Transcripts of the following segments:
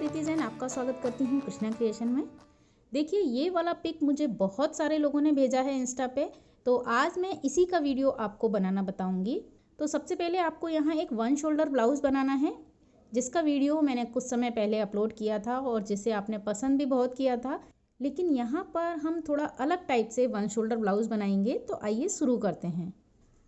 प्रीति जैन आपका स्वागत करती हूँ कृष्णा क्रिएशन में। देखिए ये वाला पिक मुझे बहुत सारे लोगों ने भेजा है इंस्टा पे, तो आज मैं इसी का वीडियो आपको बनाना बताऊंगी। तो सबसे पहले आपको यहाँ एक 1 शोल्डर ब्लाउज़ बनाना है, जिसका वीडियो मैंने कुछ समय पहले अपलोड किया था और जिसे आपने पसंद भी बहुत किया था। लेकिन यहाँ पर हम थोड़ा अलग टाइप से 1 शोल्डर ब्लाउज़ बनाएंगे, तो आइए शुरू करते हैं।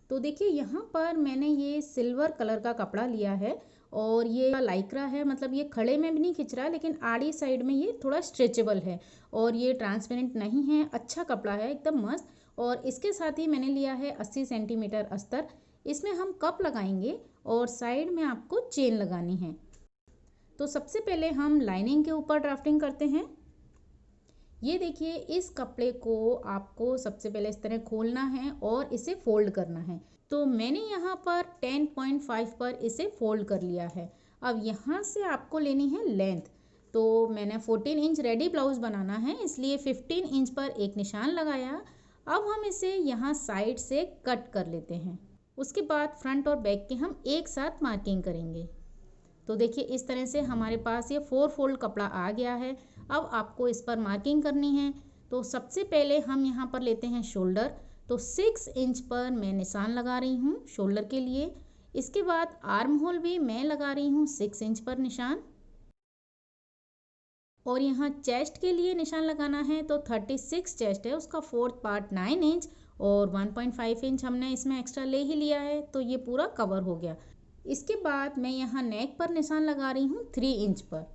तो देखिए यहाँ पर मैंने ये सिल्वर कलर का कपड़ा लिया है और ये लाइक्रा है, मतलब ये खड़े में भी नहीं खिंच रहा, लेकिन आड़ी साइड में ये थोड़ा स्ट्रेचेबल है और ये ट्रांसपेरेंट नहीं है। अच्छा कपड़ा है, एकदम मस्त। और इसके साथ ही मैंने लिया है 80 सेंटीमीटर अस्तर। इसमें हम कप लगाएंगे और साइड में आपको चेन लगानी है। तो सबसे पहले हम लाइनिंग के ऊपर ड्राफ्टिंग करते हैं। ये देखिए, इस कपड़े को आपको सबसे पहले इस तरह खोलना है और इसे फोल्ड करना है। तो मैंने यहाँ पर 10.5 पर इसे फोल्ड कर लिया है। अब यहाँ से आपको लेनी है लेंथ। तो मैंने 14 इंच रेडी ब्लाउज बनाना है, इसलिए 15 इंच पर एक निशान लगाया। अब हम इसे यहाँ साइड से कट कर लेते हैं। उसके बाद फ्रंट और बैक की हम एक साथ मार्किंग करेंगे। तो देखिए इस तरह से हमारे पास ये 4 फोल्ड कपड़ा आ गया है। अब आपको इस पर मार्किंग करनी है। तो सबसे पहले हम यहाँ पर लेते हैं शोल्डर। तो 6 इंच पर मैं निशान लगा रही हूँ शोल्डर के लिए। इसके बाद आर्म होल भी मैं लगा रही हूँ 6 इंच पर निशान। और यहाँ चेस्ट के लिए निशान लगाना है, तो 36 चेस्ट है, उसका 4th पार्ट 9 इंच और 1.5 इंच हमने इसमें एक्स्ट्रा ले ही लिया है, तो ये पूरा कवर हो गया। इसके बाद मैं यहाँ नेक पर निशान लगा रही हूँ 3 इंच पर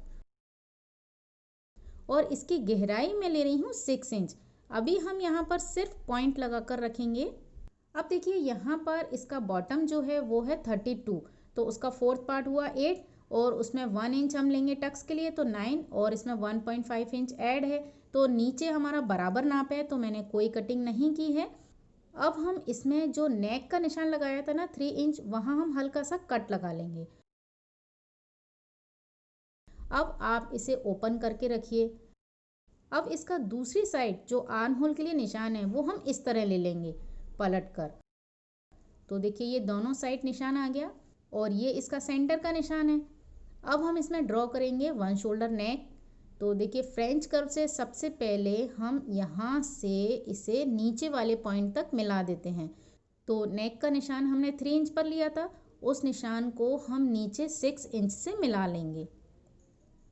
और इसकी गहराई में ले रही हूँ 6 इंच। अभी हम यहाँ पर सिर्फ पॉइंट लगा कर रखेंगे। अब देखिए यहाँ पर इसका बॉटम जो है वो है 32, तो उसका 4th पार्ट हुआ 8 और उसमें 1 इंच हम लेंगे टक्स के लिए, तो 9 और इसमें 1.5 इंच ऐड है। तो नीचे हमारा बराबर नाप है, तो मैंने कोई कटिंग नहीं की है। अब हम इसमें जो नेक का निशान लगाया था ना 3 इंच, वहाँ हम हल्का सा कट लगा लेंगे। अब आप इसे ओपन करके रखिए। अब इसका दूसरी साइड जो आर्म होल के लिए निशान है वो हम इस तरह ले लेंगे पलट कर। तो देखिए ये दोनों साइड निशान आ गया और ये इसका सेंटर का निशान है। अब हम इसमें ड्रॉ करेंगे 1 शोल्डर नेक। तो देखिए फ्रेंच कर्व से सबसे पहले हम यहाँ से इसे नीचे वाले पॉइंट तक मिला देते हैं। तो नेक का निशान हमने 3 इंच पर लिया था, उस निशान को हम नीचे 6 इंच से मिला लेंगे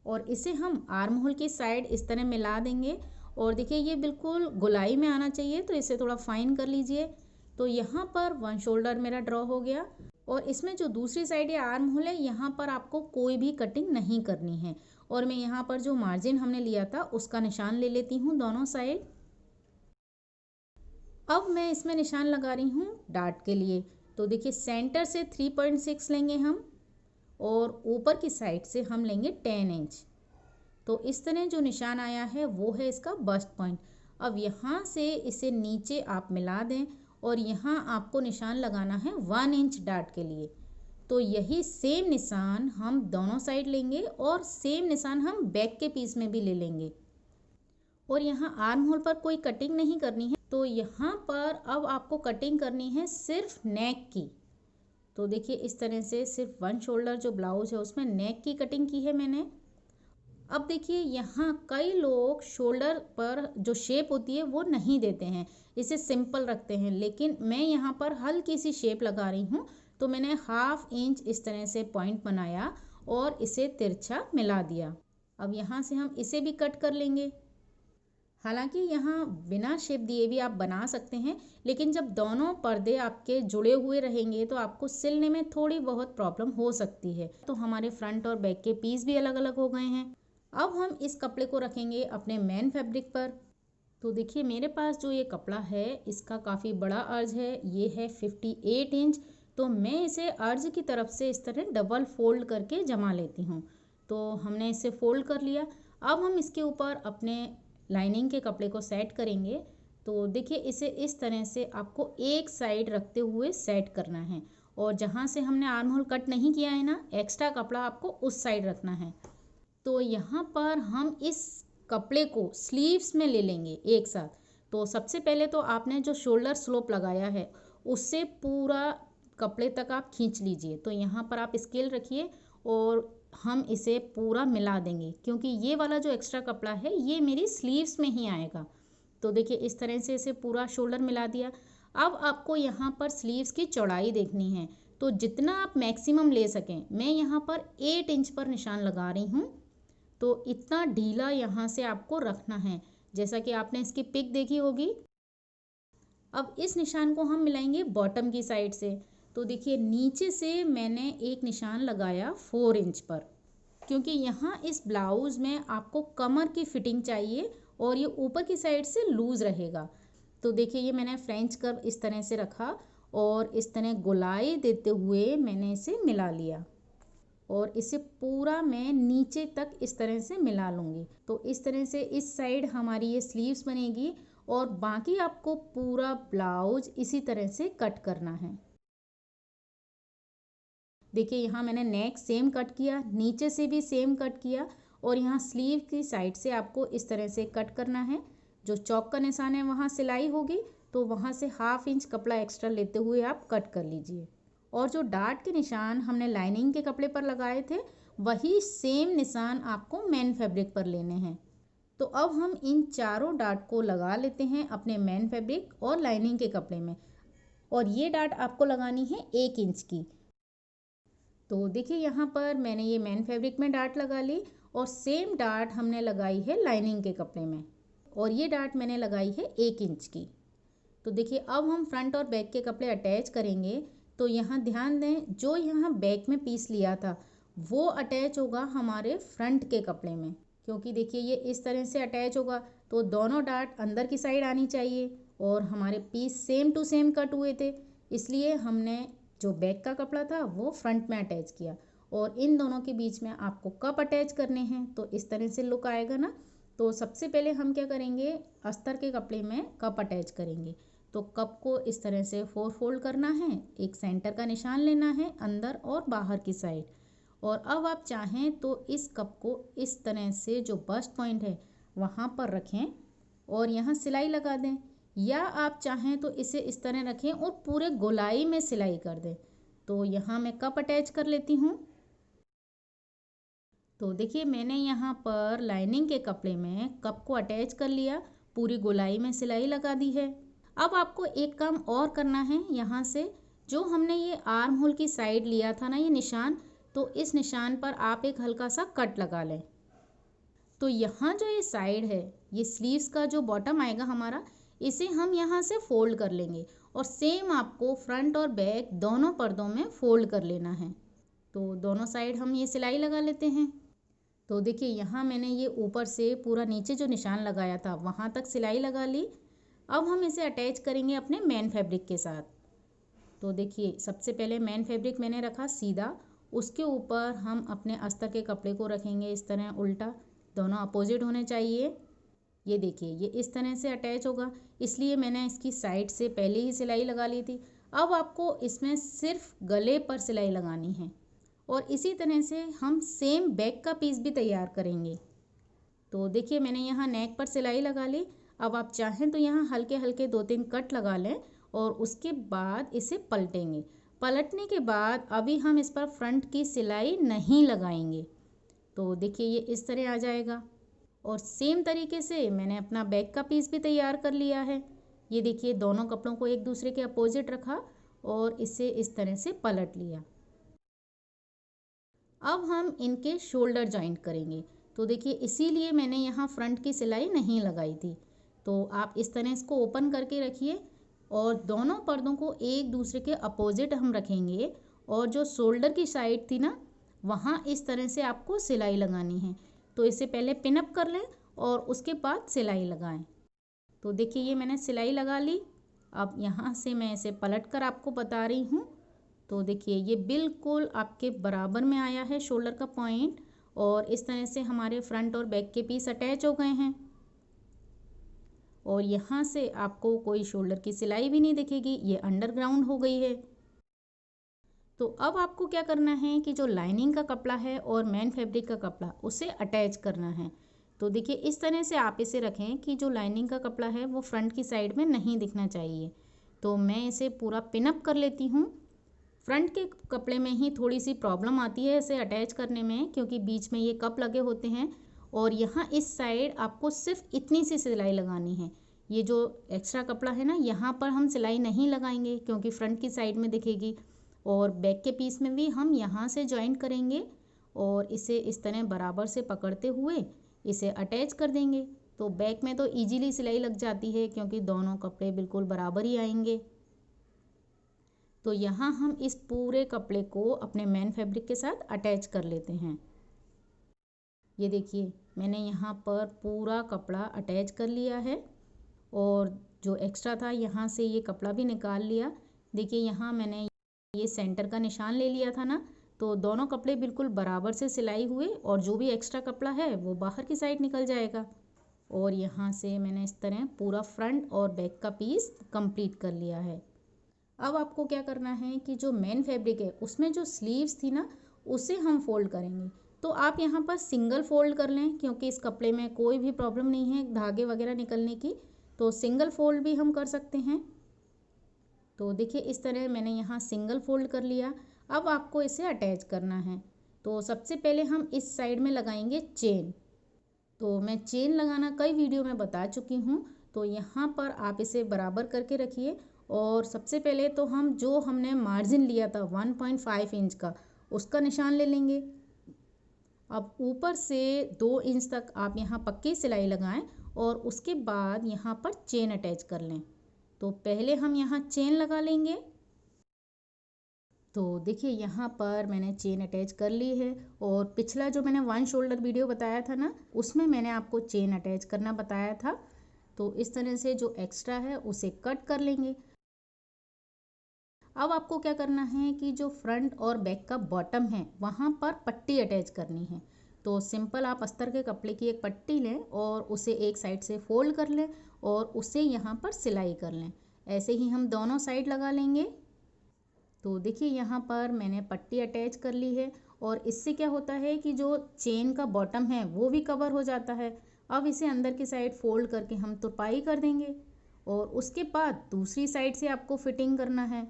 और इसे हम आर्म होल की साइड इस तरह मिला देंगे। और देखिए ये बिल्कुल गोलाई में आना चाहिए, तो इसे थोड़ा फाइन कर लीजिए। तो यहाँ पर 1 शोल्डर मेरा ड्रॉ हो गया और इसमें जो दूसरी साइड या आर्म होल है, यहाँ पर आपको कोई भी कटिंग नहीं करनी है। और मैं यहाँ पर जो मार्जिन हमने लिया था उसका निशान ले लेती हूँ दोनों साइड। अब मैं इसमें निशान लगा रही हूँ डार्ट के लिए। तो देखिए सेंटर से 3.6 लेंगे हम और ऊपर की साइड से हम लेंगे 10 इंच। तो इस तरह जो निशान आया है वो है इसका बस्ट पॉइंट। अब यहाँ से इसे नीचे आप मिला दें और यहाँ आपको निशान लगाना है 1 इंच डार्ट के लिए। तो यही सेम निशान हम दोनों साइड लेंगे और सेम निशान हम बैक के पीस में भी ले लेंगे। और यहाँ आर्म होल पर कोई कटिंग नहीं करनी है, तो यहाँ पर अब आपको कटिंग करनी है सिर्फ नेक की। तो देखिए इस तरह से सिर्फ 1 शोल्डर जो ब्लाउज है उसमें नेक की कटिंग की है मैंने। अब देखिए यहाँ कई लोग शोल्डर पर जो शेप होती है वो नहीं देते हैं, इसे सिंपल रखते हैं, लेकिन मैं यहाँ पर हल्की सी शेप लगा रही हूँ। तो मैंने 1/2 इंच इस तरह से पॉइंट बनाया और इसे तिरछा मिला दिया। अब यहाँ से हम इसे भी कट कर लेंगे। हालांकि यहाँ बिना शेप दिए भी आप बना सकते हैं, लेकिन जब दोनों पर्दे आपके जुड़े हुए रहेंगे तो आपको सिलने में थोड़ी बहुत प्रॉब्लम हो सकती है। तो हमारे फ्रंट और बैक के पीस भी अलग अलग हो गए हैं। अब हम इस कपड़े को रखेंगे अपने मेन फैब्रिक पर। तो देखिए मेरे पास जो ये कपड़ा है इसका काफ़ी बड़ा अर्ज है, ये है 58 इंच। तो मैं इसे अर्ज की तरफ से इस तरह डबल फोल्ड करके जमा लेती हूँ। तो हमने इसे फोल्ड कर लिया। अब हम इसके ऊपर अपने लाइनिंग के कपड़े को सेट करेंगे। तो देखिए इसे इस तरह से आपको एक साइड रखते हुए सेट करना है और जहाँ से हमने आर्म होल कट नहीं किया है ना, एक्स्ट्रा कपड़ा आपको उस साइड रखना है। तो यहाँ पर हम इस कपड़े को स्लीव्स में ले लेंगे एक साथ। तो सबसे पहले तो आपने जो शोल्डर स्लोप लगाया है उससे पूरा कपड़े तक आप खींच लीजिए। तो यहाँ पर आप स्केल रखिए और हम इसे पूरा मिला देंगे, क्योंकि ये वाला जो एक्स्ट्रा कपड़ा है ये मेरी स्लीव्स में ही आएगा। तो देखिए इस तरह से इसे पूरा शोल्डर मिला दिया। अब आपको यहाँ पर स्लीव्स की चौड़ाई देखनी है, तो जितना आप मैक्सिमम ले सकें, मैं यहाँ पर 8 इंच पर निशान लगा रही हूँ। तो इतना ढीला यहाँ से आपको रखना है, जैसा कि आपने इसकी पिक देखी होगी। अब इस निशान को हम मिलाएंगे बॉटम की साइड से। तो देखिए नीचे से मैंने एक निशान लगाया 4 इंच पर, क्योंकि यहाँ इस ब्लाउज़ में आपको कमर की फिटिंग चाहिए और ये ऊपर की साइड से लूज़ रहेगा। तो देखिए ये मैंने फ्रेंच कर्व इस तरह से रखा और इस तरह गोलाई देते हुए मैंने इसे मिला लिया और इसे पूरा मैं नीचे तक इस तरह से मिला लूँगी। तो इस तरह से इस साइड हमारी ये स्लीव्स बनेगी और बाकी आपको पूरा ब्लाउज इसी तरह से कट करना है। देखिए यहाँ मैंने नेक सेम कट किया, नीचे से भी सेम कट किया और यहाँ स्लीव की साइड से आपको इस तरह से कट करना है। जो चौक का निशान है वहाँ सिलाई होगी, तो वहाँ से 1/2 इंच कपड़ा एक्स्ट्रा लेते हुए आप कट कर लीजिए। और जो डार्ट के निशान हमने लाइनिंग के कपड़े पर लगाए थे, वही सेम निशान आपको मेन फैब्रिक पर लेने हैं। तो अब हम इन चारों डार्ट को लगा लेते हैं अपने मेन फैब्रिक और लाइनिंग के कपड़े में। और ये डार्ट आपको लगानी है 1 इंच की। तो देखिए यहाँ पर मैंने ये मेन फैब्रिक में डार्ट लगा ली और सेम डार्ट हमने लगाई है लाइनिंग के कपड़े में, और ये डार्ट मैंने लगाई है 1 इंच की। तो देखिए अब हम फ्रंट और बैक के कपड़े अटैच करेंगे। तो यहाँ ध्यान दें, जो यहाँ बैक में पीस लिया था वो अटैच होगा हमारे फ्रंट के कपड़े में, क्योंकि देखिए ये इस तरह से अटैच होगा। तो दोनों डार्ट अंदर की साइड आनी चाहिए और हमारे piece same to same cut हुए थे, इसलिए हमने जो बैक का कपड़ा था वो फ्रंट में अटैच किया। और इन दोनों के बीच में आपको कप अटैच करने हैं, तो इस तरह से लुक आएगा ना। तो सबसे पहले हम क्या करेंगे, अस्तर के कपड़े में कप अटैच करेंगे। तो कप को इस तरह से 4 फोल्ड करना है, एक सेंटर का निशान लेना है अंदर और बाहर की साइड। और अब आप चाहें तो इस कप को इस तरह से जो बस्ट पॉइंट है वहाँ पर रखें और यहाँ सिलाई लगा दें, या आप चाहें तो इसे इस तरह रखें और पूरे गोलाई में सिलाई कर दें। तो यहाँ मैं कप अटैच कर लेती हूँ। तो देखिए मैंने यहाँ पर लाइनिंग के कपड़े में कप को अटैच कर लिया, पूरी गोलाई में सिलाई लगा दी है। अब आपको एक काम और करना है, यहाँ से जो हमने ये आर्म होल की साइड लिया था ना ये निशान, तो इस निशान पर आप एक हल्का सा कट लगा लें। तो यहाँ जो ये साइड है, ये स्लीव्स का जो बॉटम आएगा हमारा, इसे हम यहाँ से फोल्ड कर लेंगे और सेम आपको फ्रंट और बैक दोनों पर्दों में फोल्ड कर लेना है। तो दोनों साइड हम ये सिलाई लगा लेते हैं। तो देखिए यहाँ मैंने ये ऊपर से पूरा नीचे जो निशान लगाया था वहाँ तक सिलाई लगा ली। अब हम इसे अटैच करेंगे अपने मेन फैब्रिक के साथ। तो देखिए सबसे पहले मेन फैब्रिक मैंने रखा सीधा, उसके ऊपर हम अपने अस्तर के कपड़े को रखेंगे इस तरह उल्टा, दोनों अपोजिट होने चाहिए। ये देखिए ये इस तरह से अटैच होगा, इसलिए मैंने इसकी साइड से पहले ही सिलाई लगा ली थी। अब आपको इसमें सिर्फ गले पर सिलाई लगानी है और इसी तरह से हम सेम बैक का पीस भी तैयार करेंगे। तो देखिए मैंने यहाँ नेक पर सिलाई लगा ली। अब आप चाहें तो यहाँ हल्के हल्के 2-3 कट लगा लें और उसके बाद इसे पलटेंगे। पलटने के बाद अभी हम इस पर फ्रंट की सिलाई नहीं लगाएंगे। तो देखिए ये इस तरह आ जाएगा। और सेम तरीके से मैंने अपना बैक का पीस भी तैयार कर लिया है। ये देखिए दोनों कपड़ों को एक दूसरे के अपोजिट रखा और इसे इस तरह से पलट लिया। अब हम इनके शोल्डर जॉइंट करेंगे। तो देखिए इसीलिए मैंने यहाँ फ्रंट की सिलाई नहीं लगाई थी। तो आप इस तरह इसको ओपन करके रखिए और दोनों पर्दों को एक दूसरे के अपोजिट हम रखेंगे और जो शोल्डर की साइड थी ना वहाँ इस तरह से आपको सिलाई लगानी है। तो इसे पहले पिन अप कर लें और उसके बाद सिलाई लगाएं। तो देखिए ये मैंने सिलाई लगा ली। अब यहाँ से मैं इसे पलट कर आपको बता रही हूँ। तो देखिए ये बिल्कुल आपके बराबर में आया है शोल्डर का पॉइंट, और इस तरह से हमारे फ्रंट और बैक के पीस अटैच हो गए हैं और यहाँ से आपको कोई शोल्डर की सिलाई भी नहीं दिखेगी, ये अंडरग्राउंड हो गई है। तो अब आपको क्या करना है कि जो लाइनिंग का कपड़ा है और मेन फैब्रिक का कपड़ा उसे अटैच करना है। तो देखिए इस तरह से आप इसे रखें कि जो लाइनिंग का कपड़ा है वो फ्रंट की साइड में नहीं दिखना चाहिए। तो मैं इसे पूरा पिन अप कर लेती हूँ फ्रंट के कपड़े में ही थोड़ी सी प्रॉब्लम आती है इसे अटैच करने में, क्योंकि बीच में ये कप लगे होते हैं और यहाँ इस साइड आपको सिर्फ इतनी सी सिलाई लगानी है। ये जो एक्स्ट्रा कपड़ा है ना, यहाँ पर हम सिलाई नहीं लगाएंगे क्योंकि फ्रंट की साइड में दिखेगी, और बैक के पीस में भी हम यहाँ से जॉइंट करेंगे और इसे इस तरह बराबर से पकड़ते हुए इसे अटैच कर देंगे। तो बैक में तो इजीली सिलाई लग जाती है क्योंकि दोनों कपड़े बिल्कुल बराबर ही आएंगे। तो यहाँ हम इस पूरे कपड़े को अपने मेन फैब्रिक के साथ अटैच कर लेते हैं। ये देखिए मैंने यहाँ पर पूरा कपड़ा अटैच कर लिया है और जो एक्स्ट्रा था यहाँ से ये कपड़ा भी निकाल लिया। देखिए यहाँ मैंने ये सेंटर का निशान ले लिया था ना, तो दोनों कपड़े बिल्कुल बराबर से सिलाई हुए और जो भी एक्स्ट्रा कपड़ा है वो बाहर की साइड निकल जाएगा। और यहाँ से मैंने इस तरह पूरा फ्रंट और बैक का पीस कंप्लीट कर लिया है। अब आपको क्या करना है कि जो मेन फैब्रिक है उसमें जो स्लीव्स थी ना, उसे हम फोल्ड करेंगे। तो आप यहाँ पर सिंगल फोल्ड कर लें क्योंकि इस कपड़े में कोई भी प्रॉब्लम नहीं है धागे वगैरह निकलने की, तो सिंगल फोल्ड भी हम कर सकते हैं। तो देखिए इस तरह मैंने यहाँ सिंगल फोल्ड कर लिया। अब आपको इसे अटैच करना है। तो सबसे पहले हम इस साइड में लगाएंगे चेन। तो मैं चेन लगाना कई वीडियो में बता चुकी हूँ, तो यहाँ पर आप इसे बराबर करके रखिए। और सबसे पहले तो हम जो हमने मार्जिन लिया था 1.5 इंच का, उसका निशान ले लेंगे। अब ऊपर से 2 इंच तक आप यहाँ पक्की सिलाई लगाएं और उसके बाद यहाँ पर चेन अटैच कर लें। तो पहले हम यहाँ चेन लगा लेंगे। तो देखिए यहाँ पर मैंने चेन अटैच कर ली है और पिछला जो मैंने 1 शोल्डर वीडियो बताया था ना, उसमें मैंने आपको चेन अटैच करना बताया था। तो इस तरह से जो एक्स्ट्रा है उसे कट कर लेंगे। अब आपको क्या करना है कि जो फ्रंट और बैक का बॉटम है वहाँ पर पट्टी अटैच करनी है। तो सिंपल आप अस्तर के कपड़े की एक पट्टी लें और उसे एक साइड से फोल्ड कर लें और उसे यहाँ पर सिलाई कर लें। ऐसे ही हम दोनों साइड लगा लेंगे। तो देखिए यहाँ पर मैंने पट्टी अटैच कर ली है और इससे क्या होता है कि जो चेन का बॉटम है वो भी कवर हो जाता है। अब इसे अंदर की साइड फोल्ड करके हम तुरपाई कर देंगे और उसके बाद दूसरी साइड से आपको फिटिंग करना है।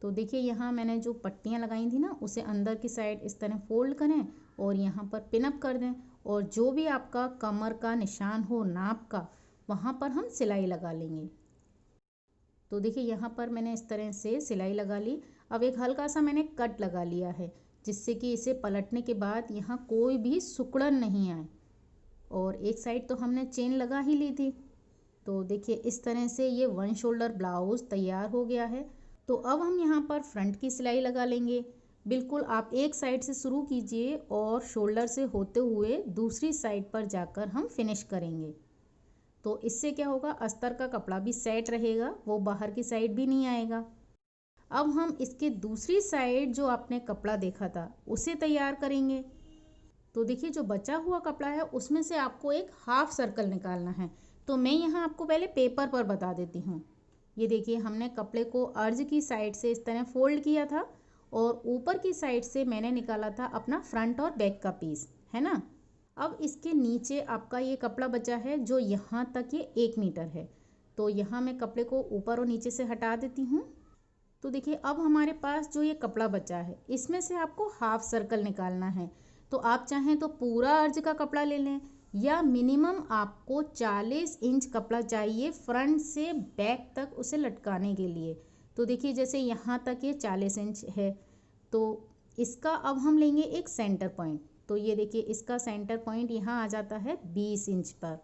तो देखिए यहाँ मैंने जो पट्टियाँ लगाई थी ना, उसे अंदर की साइड इस तरह फोल्ड करें और यहाँ पर पिनअप कर दें और जो भी आपका कमर का निशान हो नाप का, वहाँ पर हम सिलाई लगा लेंगे। तो देखिए यहाँ पर मैंने इस तरह से सिलाई लगा ली। अब एक हल्का सा मैंने कट लगा लिया है जिससे कि इसे पलटने के बाद यहाँ कोई भी सिकुड़न नहीं आए। और एक साइड तो हमने चेन लगा ही ली थी। तो देखिए इस तरह से ये 1 शोल्डर ब्लाउज़ तैयार हो गया है। तो अब हम यहाँ पर फ्रंट की सिलाई लगा लेंगे। बिल्कुल आप एक साइड से शुरू कीजिए और शोल्डर से होते हुए दूसरी साइड पर जाकर हम फिनिश करेंगे। तो इससे क्या होगा, अस्तर का कपड़ा भी सेट रहेगा, वो बाहर की साइड भी नहीं आएगा। अब हम इसके दूसरी साइड जो आपने कपड़ा देखा था उसे तैयार करेंगे। तो देखिए जो बचा हुआ कपड़ा है उसमें से आपको एक हाफ सर्कल निकालना है। तो मैं यहाँ आपको पहले पेपर पर बता देती हूँ। ये देखिए हमने कपड़े को अर्ज की साइड से इस तरह फोल्ड किया था और ऊपर की साइड से मैंने निकाला था अपना फ्रंट और बैक का पीस, है ना। अब इसके नीचे आपका ये कपड़ा बचा है जो यहाँ तक ये 1 मीटर है। तो यहाँ मैं कपड़े को ऊपर और नीचे से हटा देती हूँ। तो देखिए अब हमारे पास जो ये कपड़ा बचा है इसमें से आपको हाफ सर्कल निकालना है। तो आप चाहें तो पूरा अर्ज का कपड़ा ले लें या मिनिमम आपको 40 इंच कपड़ा चाहिए फ्रंट से बैक तक उसे लटकाने के लिए। तो देखिए जैसे यहाँ तक ये 40 इंच है, तो इसका अब हम लेंगे एक सेंटर पॉइंट। तो ये देखिए इसका सेंटर पॉइंट यहाँ आ जाता है 20 इंच पर।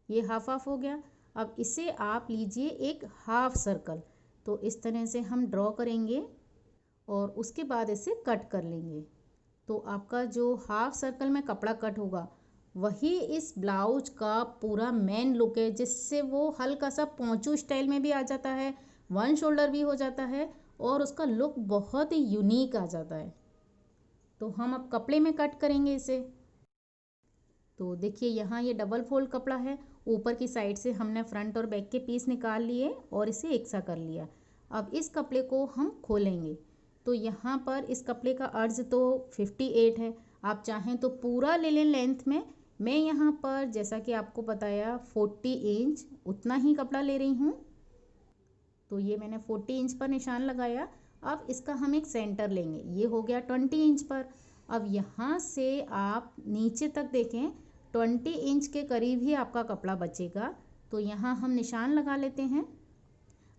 ये हाफ हाफ हो गया। अब इसे आप लीजिए एक हाफ सर्कल। तो इस तरह से हम ड्रॉ करेंगे और उसके बाद इसे कट कर लेंगे। तो आपका जो हाफ सर्कल में कपड़ा कट होगा वही इस ब्लाउज का पूरा मेन लुक है, जिससे वो हल्का सा पोंचू स्टाइल में भी आ जाता है, 1 शोल्डर भी हो जाता है और उसका लुक बहुत ही यूनिक आ जाता है। तो हम अब कपड़े में कट करेंगे इसे। तो देखिए यहाँ ये डबल फोल्ड कपड़ा है, ऊपर की साइड से हमने फ्रंट और बैक के पीस निकाल लिए और इसे एक सा कर लिया। अब इस कपड़े को हम खोलेंगे। तो यहाँ पर इस कपड़े का अर्ज तो 58 है, आप चाहें तो पूरा ले लें लेंथ में। मैं यहाँ पर जैसा कि आपको बताया 40 इंच उतना ही कपड़ा ले रही हूँ। तो ये मैंने 40 इंच पर निशान लगाया। अब इसका हम एक सेंटर लेंगे, ये हो गया 20 इंच पर। अब यहाँ से आप नीचे तक देखें 20 इंच के करीब ही आपका कपड़ा बचेगा। तो यहाँ हम निशान लगा लेते हैं।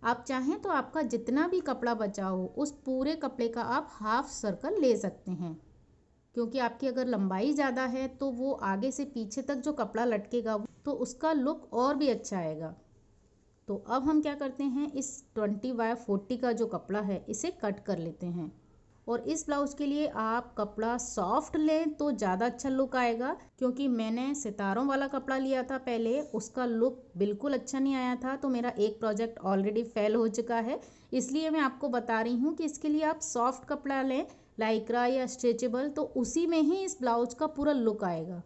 आप चाहें तो आपका जितना भी कपड़ा बचा हो उस पूरे कपड़े का आप हाफ सर्कल ले सकते हैं, क्योंकि आपकी अगर लंबाई ज़्यादा है तो वो आगे से पीछे तक जो कपड़ा लटकेगा तो उसका लुक और भी अच्छा आएगा। तो अब हम क्या करते हैं, इस 20x40 का जो कपड़ा है इसे कट कर लेते हैं। और इस ब्लाउज के लिए आप कपड़ा सॉफ्ट लें तो ज़्यादा अच्छा लुक आएगा, क्योंकि मैंने सितारों वाला कपड़ा लिया था पहले, उसका लुक बिल्कुल अच्छा नहीं आया था। तो मेरा एक प्रोजेक्ट ऑलरेडी फेल हो चुका है, इसलिए मैं आपको बता रही हूँ कि इसके लिए आप सॉफ्ट कपड़ा लें, लाइक्रा या स्ट्रेचेबल, तो उसी में ही इस ब्लाउज का पूरा लुक आएगा।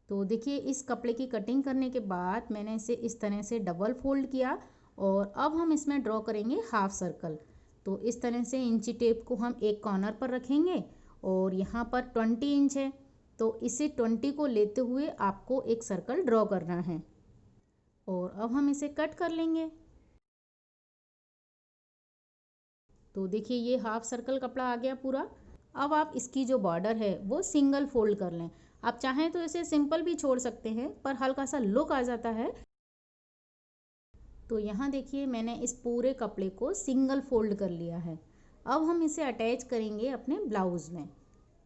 तो देखिए इस कपड़े की कटिंग करने के बाद मैंने इसे इस तरह से डबल फोल्ड किया और अब हम इसमें ड्रॉ करेंगे हाफ सर्कल। तो इस तरह से इंची टेप को हम एक कॉर्नर पर रखेंगे और यहाँ पर 20 इंच है, तो इसे 20 को लेते हुए आपको एक सर्कल ड्रॉ करना है और अब हम इसे कट कर लेंगे। तो देखिए ये हाफ सर्कल कपड़ा आ गया पूरा। अब आप इसकी जो बॉर्डर है वो सिंगल फोल्ड कर लें। आप चाहें तो इसे सिंपल भी छोड़ सकते हैं, पर हल्का सा लुक आ जाता है। तो यहाँ देखिए मैंने इस पूरे कपड़े को सिंगल फोल्ड कर लिया है। अब हम इसे अटैच करेंगे अपने ब्लाउज़ में।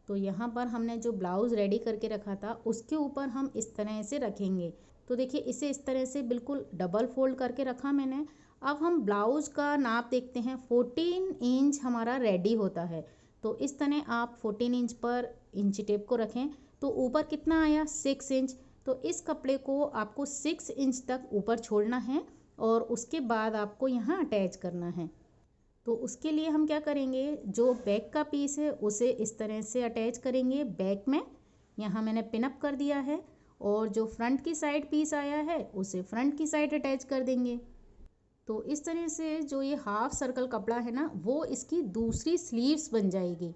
तो यहाँ पर हमने जो ब्लाउज़ रेडी करके रखा था उसके ऊपर हम इस तरह से रखेंगे। तो देखिए इसे इस तरह से बिल्कुल डबल फोल्ड करके रखा मैंने। अब हम ब्लाउज़ का नाप देखते हैं। 14 इंच हमारा रेडी होता है, तो इस तरह आप 14 इंच पर इंची टेप को रखें। तो ऊपर कितना आया, 6 इंच। तो इस कपड़े को आपको 6 इंच तक ऊपर छोड़ना है और उसके बाद आपको यहाँ अटैच करना है। तो उसके लिए हम क्या करेंगे, जो बैक का पीस है उसे इस तरह से अटैच करेंगे बैक में, यहाँ मैंने पिनअप कर दिया है। और जो फ्रंट की साइड पीस आया है उसे फ्रंट की साइड अटैच कर देंगे। तो इस तरह से जो ये हाफ सर्कल कपड़ा है ना, वो इसकी दूसरी स्लीव्स बन जाएगी।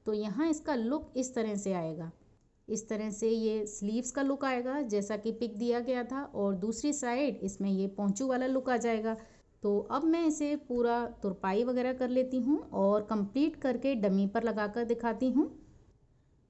तो यहाँ इसका लुक इस तरह से आएगा। इस तरह से ये स्लीव्स का लुक आएगा जैसा कि पिक दिया गया था, और दूसरी साइड इसमें ये पोंचू वाला लुक आ जाएगा। तो अब मैं इसे पूरा तुरपाई वगैरह कर लेती हूँ और कंप्लीट करके डमी पर लगाकर दिखाती हूँ।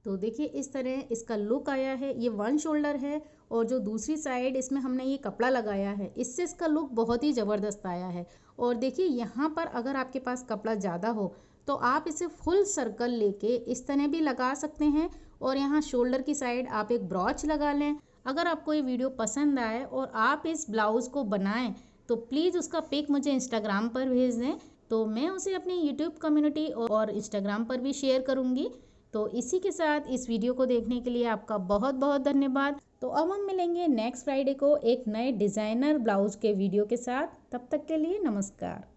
तो देखिए इस तरह इसका लुक आया है। ये 1 शोल्डर है और जो दूसरी साइड इसमें हमने ये कपड़ा लगाया है इससे इसका लुक बहुत ही ज़बरदस्त आया है। और देखिए यहाँ पर अगर आपके पास कपड़ा ज़्यादा हो तो आप इसे फुल सर्कल लेके इस तरह भी लगा सकते हैं, और यहाँ शोल्डर की साइड आप एक ब्रॉच लगा लें। अगर आपको ये वीडियो पसंद आए और आप इस ब्लाउज़ को बनाएं तो प्लीज़ उसका पिक मुझे इंस्टाग्राम पर भेज दें, तो मैं उसे अपनी यूट्यूब कम्युनिटी और इंस्टाग्राम पर भी शेयर करूँगी। तो इसी के साथ इस वीडियो को देखने के लिए आपका बहुत बहुत धन्यवाद। तो अब हम मिलेंगे नेक्स्ट फ्राइडे को एक नए डिज़ाइनर ब्लाउज़ के वीडियो के साथ। तब तक के लिए नमस्कार।